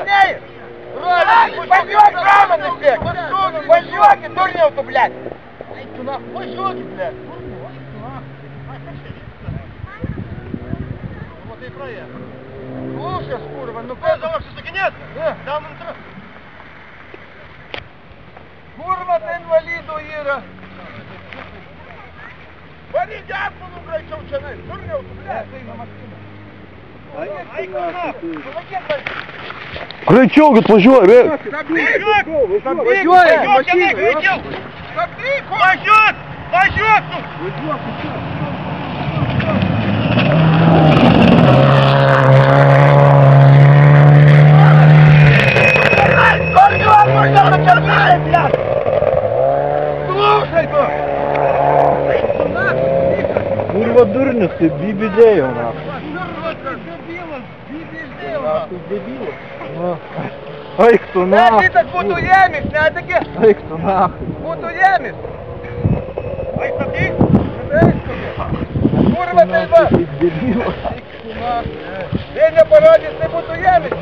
Сильнее! Пойдёт, право на всех! Пойдёте, дурнёв-то, блядь! Пойдёте, блядь! Вот и проехал. Слушай, курва, ну как? За вас все-таки нет? Там интро. Курва, ты инвалиду, Ира! Вали дядку, ну, блядь, что учинай! Дурнёв-то, блядь! Кричал, говорит, пожалуй, Пойдет! Курва дурнев, ты бибидею, нахуй. Ай, кто нахуй? Ти так буду ємість, не таке? Ай, кто нахуй? Буду ємість. Ай, смотри! Курва, ти ба! Дебил. Ти не порадиш, не буду ємість.